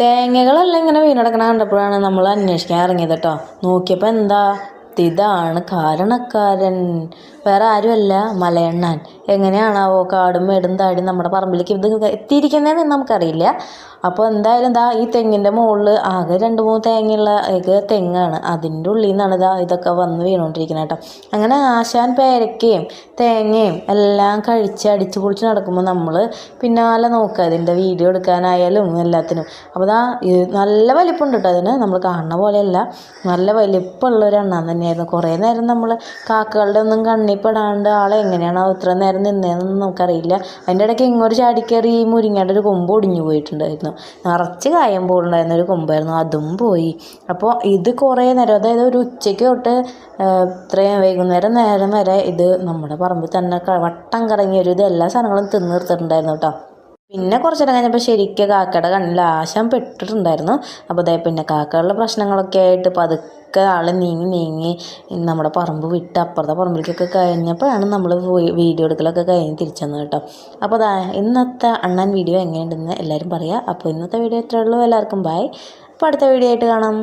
തേങ്ങകളെല്ലാം ഇങ്ങനെ വീണെടുക്കണ കണ്ടപ്പോഴാണ് നമ്മൾ അന്വേഷിക്കാൻ ഇറങ്ങിയത് കേട്ടോ. നോക്കിയപ്പോൾ എന്താ, ഇതാണ് കാരണക്കാരൻ. വേറെ ആരുമല്ല, മലയണ്ണാൻ. എങ്ങനെയാണാവോ കാടും മേടും താടി നമ്മുടെ പറമ്പിലേക്ക് ഇത് എത്തിയിരിക്കുന്നതെന്ന് നമുക്കറിയില്ല. അപ്പോൾ എന്തായാലും ഈ തെങ്ങിൻ്റെ മുകളിൽ ആകെ 2-3 തേങ്ങയുള്ള തെങ്ങാണ്. അതിൻ്റെ ഉള്ളിൽ നിന്നാണ് ഇതൊക്കെ വന്ന് വീണുകൊണ്ടിരിക്കുന്നത് കേട്ടോ. അങ്ങനെ ആശാൻ പേരയ്ക്കയും തേങ്ങയും എല്ലാം കഴിച്ച് അടിച്ച് പൊളിച്ച് നടക്കുമ്പോൾ നമ്മൾ പിന്നാലെ നോക്കുക, അതിൻ്റെ വീഡിയോ എടുക്കാനായാലും എല്ലാത്തിനും. അപ്പോൾ നല്ല വലിപ്പമുണ്ട് കേട്ടോ അതിന്. നമ്മൾ കാണുന്ന പോലെയല്ല, നല്ല വലിപ്പമുള്ളൊരു എണ്ണാൻ തന്നെയായിരുന്നു. കുറേ നേരം നമ്മൾ കാക്കകളുടെ ഒന്നും കണ്ണിപ്പെടാണ്ട് എങ്ങനെയാണോ ഇത്ര നേരം നിന്നതെന്നൊന്നും നമുക്കറിയില്ല. അതിൻ്റെ ഇടയ്ക്ക് ഇങ്ങോട്ട് ചാടിക്കയറി ഈ മുരിങ്ങയുടെ ഒരു കൊമ്പ് ഒടിഞ്ഞു പോയിട്ടുണ്ടായിരുന്നു. നിറച്ച് കായം പോലുണ്ടായിരുന്ന ഒരു കൊമ്പായിരുന്നു, അതും പോയി. അപ്പോൾ ഇത് കുറേ നേരം, അതായത് ഒരു ഉച്ചയ്ക്ക് തൊട്ട് ഇത്രയും വൈകുന്നേരം നേരം വരെ ഇത് നമ്മുടെ പറമ്പിൽ തന്നെ വട്ടം കറങ്ങി ഇത് എല്ലാ സാധനങ്ങളും തിന്ന് തീർത്തിട്ടുണ്ടായിരുന്നു കേട്ടോ. പിന്നെ കുറച്ച് നേരം കഴിഞ്ഞപ്പോൾ ശരിക്കും കാക്കയുടെ കണ്ണിൽ ആശാൻ പെട്ടിട്ടുണ്ടായിരുന്നു. അപ്പോൾ പിന്നെ കാക്കകളുടെ പ്രശ്നങ്ങളൊക്കെ ആയിട്ട് പതുക്കെ നീങ്ങി നമ്മുടെ പറമ്പ് വിട്ട് അപ്പുറത്തെ പറമ്പിലേക്കൊക്കെ കഴിഞ്ഞപ്പോഴാണ് നമ്മൾ വീഡിയോ എടുക്കലൊക്കെ കഴിഞ്ഞ് തിരിച്ചു വന്നത് കേട്ടോ. അപ്പോൾ ഇന്നത്തെ അണ്ണാൻ വീഡിയോ എങ്ങനെയുണ്ടെന്ന് എല്ലാവരും പറയുക. അപ്പോൾ ഇന്നത്തെ വീഡിയോ ഇത്രയേ ഉള്ളൂ. എല്ലാവർക്കും ബൈ. അപ്പോൾ അടുത്ത വീഡിയോ ആയിട്ട് കാണാം.